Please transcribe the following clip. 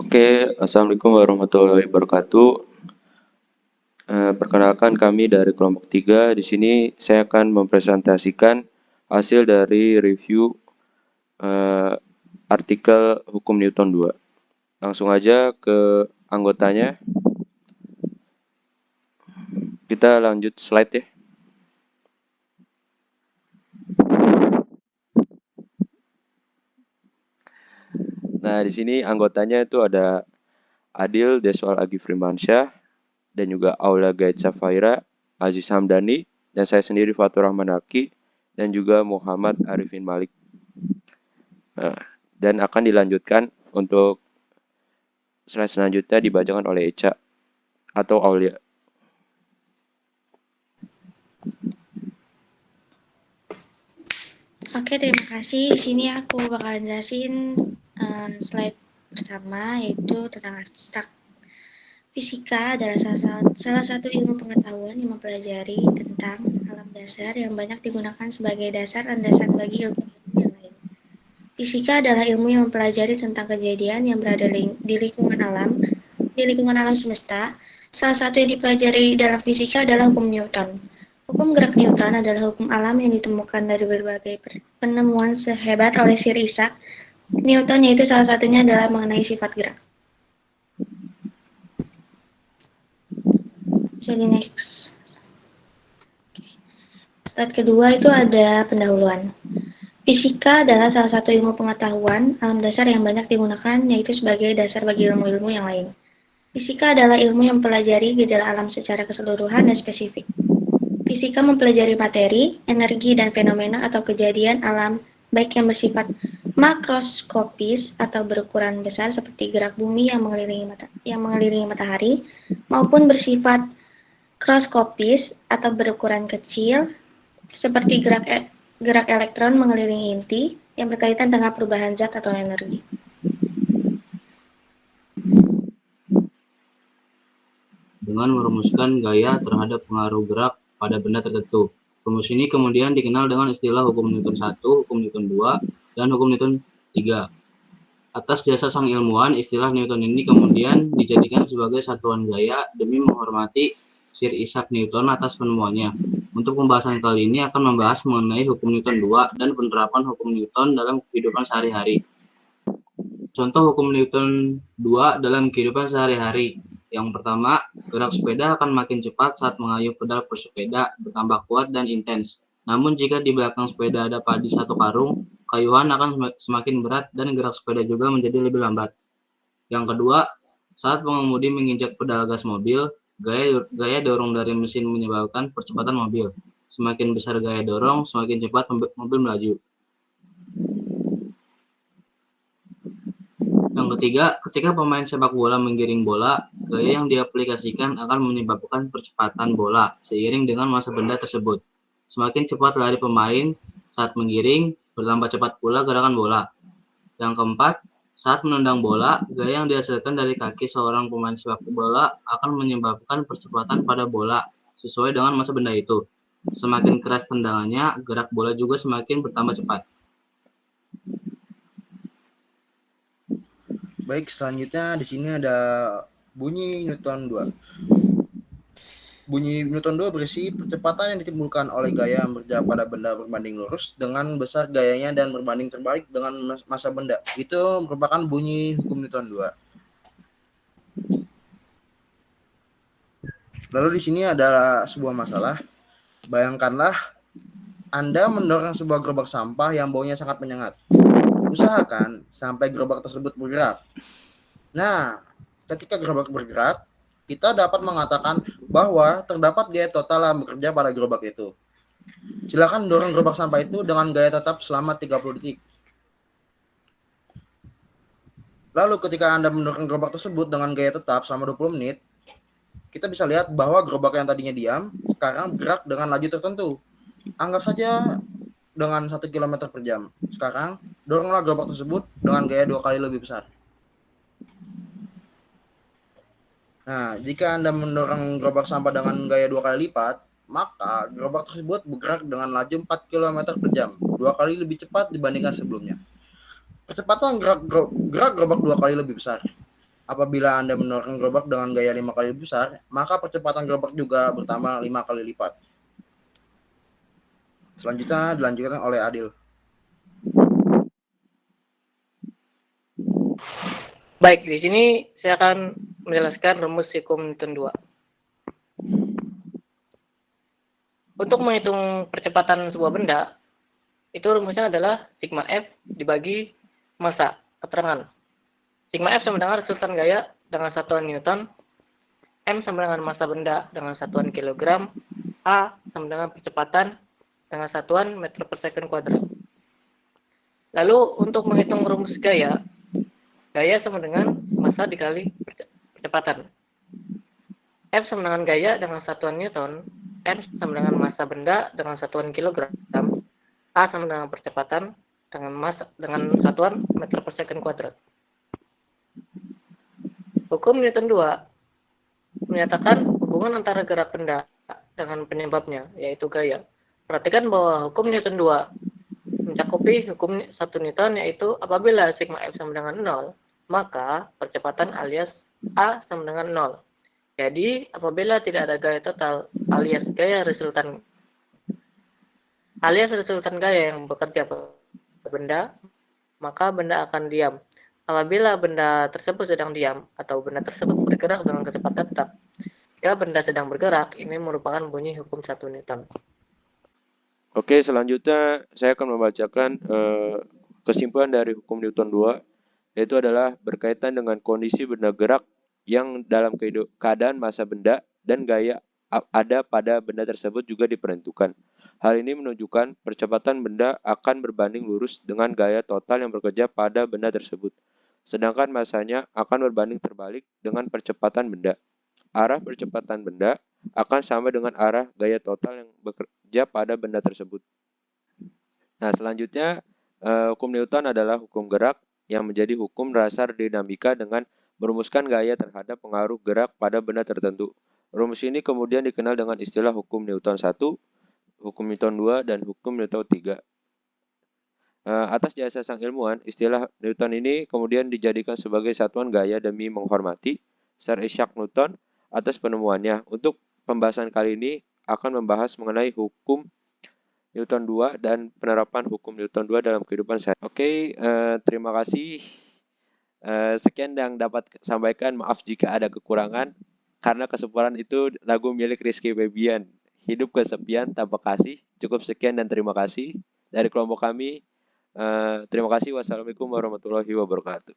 Oke, Assalamualaikum warahmatullahi wabarakatuh. Perkenalkan kami dari kelompok 3. Di sini saya akan mempresentasikan hasil dari review artikel Hukum Newton 2. Langsung aja ke anggotanya. Kita lanjut slide ya. Nah, di sini anggotanya itu ada Adil Deswal Agi Firmansyah, dan juga Aula Gaid Safaira, Aziz Hamdani, dan saya sendiri Fatur Rahman Haki, dan juga Muhammad Arifin Malik. Dan akan dilanjutkan untuk slide selanjutnya dibacakan oleh Eca atau Aulia. Oke, terima kasih. Di sini aku bakal jelasin slide pertama, yaitu tentang abstrak. Fisika adalah salah satu ilmu pengetahuan yang mempelajari tentang alam dasar yang banyak digunakan sebagai dasar landasan bagi ilmu-ilmu yang lain. Fisika adalah ilmu yang mempelajari tentang kejadian yang berada di lingkungan alam semesta. Salah satu yang dipelajari dalam fisika adalah hukum Newton. Hukum gerak Newton adalah hukum alam yang ditemukan dari berbagai penemuan sehebat oleh Sir Isaac Newton, yaitu salah satunya adalah mengenai sifat gerak. Jadi next. Slide kedua itu ada pendahuluan. Fisika adalah salah satu ilmu pengetahuan alam dasar yang banyak digunakan, yaitu sebagai dasar bagi ilmu-ilmu yang lain. Fisika adalah ilmu yang mempelajari gejala alam secara keseluruhan dan spesifik. Fisika mempelajari materi, energi, dan fenomena atau kejadian alam, baik yang bersifat makroskopis atau berukuran besar seperti gerak bumi yang mengelilingi matahari, maupun bersifat mikroskopis atau berukuran kecil seperti gerak elektron mengelilingi inti yang berkaitan dengan perubahan zat atau energi. Dengan merumuskan gaya terhadap pengaruh gerak pada benda tertentu. Rumus ini kemudian dikenal dengan istilah hukum Newton 1, hukum Newton 2, dan hukum Newton 3. Atas jasa sang ilmuwan, istilah Newton ini kemudian dijadikan sebagai satuan gaya demi menghormati Sir Isaac Newton atas penemuannya. Untuk pembahasan kali ini akan membahas mengenai hukum Newton 2 dan penerapan hukum Newton dalam kehidupan sehari-hari. Contoh hukum Newton 2 dalam kehidupan sehari-hari. Yang pertama, gerak sepeda akan makin cepat saat mengayuh pedal bersepeda bertambah kuat dan intens. Namun jika di belakang sepeda ada padi satu karung, kayuhan akan semakin berat dan gerak sepeda juga menjadi lebih lambat. Yang kedua, saat pengemudi menginjak pedal gas mobil, gaya dorong dari mesin menyebabkan percepatan mobil. Semakin besar gaya dorong, semakin cepat mobil melaju. Yang ketiga, ketika pemain sepak bola menggiring bola, gaya yang diaplikasikan akan menyebabkan percepatan bola seiring dengan massa benda tersebut. Semakin cepat lari pemain saat menggiring, bertambah cepat pula gerakan bola. Yang keempat, saat menendang bola, gaya yang dihasilkan dari kaki seorang pemain sepak bola akan menyebabkan percepatan pada bola sesuai dengan massa benda itu. Semakin keras tendangannya, gerak bola juga semakin bertambah cepat. Baik, selanjutnya di sini ada bunyi Newton 2. Bunyi Newton 2 berisi percepatan yang ditimbulkan oleh gaya yang bergerak pada benda berbanding lurus dengan besar gayanya dan berbanding terbalik dengan massa benda. Itu merupakan bunyi hukum Newton 2. Lalu di sini ada sebuah masalah. Bayangkanlah Anda mendorong sebuah gerobak sampah yang baunya sangat menyengat. Usahakan sampai gerobak tersebut bergerak. Nah, ketika gerobak bergerak, kita dapat mengatakan bahwa terdapat gaya total yang bekerja pada gerobak itu. Silakan dorong gerobak sampah itu dengan gaya tetap selama 30 detik. Lalu ketika Anda mendorong gerobak tersebut dengan gaya tetap selama 20 menit, kita bisa lihat bahwa gerobak yang tadinya diam, sekarang bergerak dengan laju tertentu. Anggap saja dengan 1 km per jam. Sekarang, doronglah gerobak tersebut dengan gaya 2 kali lebih besar. Nah, jika Anda mendorong gerobak sampah dengan gaya 2 kali lipat, maka gerobak tersebut bergerak dengan laju 4 km per jam, 2 kali lebih cepat dibandingkan sebelumnya. Percepatan gerak gerobak 2 kali lebih besar. Apabila Anda mendorong gerobak dengan gaya 5 kali lebih besar, maka percepatan gerobak juga bertambah 5 kali lipat. Selanjutnya dilanjutkan oleh Adil. Baik, di sini saya akan menjelaskan rumus hukum Newton 2. Untuk menghitung percepatan sebuah benda, itu rumusnya adalah sigma F dibagi massa, keterangan. Sigma F sama dengan resultan gaya dengan satuan Newton, M sama dengan massa benda dengan satuan kilogram, A sama dengan percepatan dengan satuan meter per second kuadrat. Lalu untuk menghitung rumus gaya sama dengan massa dikali percepatan. F sama dengan gaya dengan satuan Newton, M sama dengan massa benda dengan satuan kilogram, A sama dengan percepatan dengan satuan meter per second kuadrat. Hukum Newton 2 menyatakan hubungan antara gerak benda dengan penyebabnya, yaitu gaya. Perhatikan bahwa hukum Newton 2 mencakupi hukum 1 Newton, yaitu apabila sigma F sama dengan 0, maka percepatan alias A sama dengan 0. Jadi, apabila tidak ada gaya total alias resultan gaya yang bekerja pada benda, maka benda akan diam. Apabila benda tersebut sedang diam atau benda tersebut bergerak dengan kecepatan tetap, jika benda sedang bergerak, ini merupakan bunyi hukum 1 Newton. Oke, selanjutnya saya akan membacakan kesimpulan dari hukum Newton 2, yaitu adalah berkaitan dengan kondisi benda gerak yang dalam keadaan massa benda dan gaya ada pada benda tersebut juga diperhitungkan. Hal ini menunjukkan percepatan benda akan berbanding lurus dengan gaya total yang bekerja pada benda tersebut. Sedangkan massanya akan berbanding terbalik dengan percepatan benda. Arah percepatan benda akan sama dengan arah gaya total yang bekerja pada benda tersebut. Nah, selanjutnya hukum Newton adalah hukum gerak yang menjadi hukum dasar dinamika dengan merumuskan gaya terhadap pengaruh gerak pada benda tertentu. Rumus ini kemudian dikenal dengan istilah hukum Newton 1, hukum Newton 2, dan hukum Newton 3. Atas jasa sang ilmuwan, istilah Newton ini kemudian dijadikan sebagai satuan gaya demi menghormati Sir Isaac Newton atas penemuannya. Untuk pembahasan kali ini akan membahas mengenai hukum Newton 2 dan penerapan hukum Newton 2 dalam kehidupan saya. Oke, terima kasih. Sekian yang dapat sampaikan. Maaf jika ada kekurangan, karena kesempurnaan itu lagu milik Rizky Febian. Hidup kesepian tanpa kasih. Cukup sekian dan terima kasih dari kelompok kami. Terima kasih. Wassalamualaikum warahmatullahi wabarakatuh.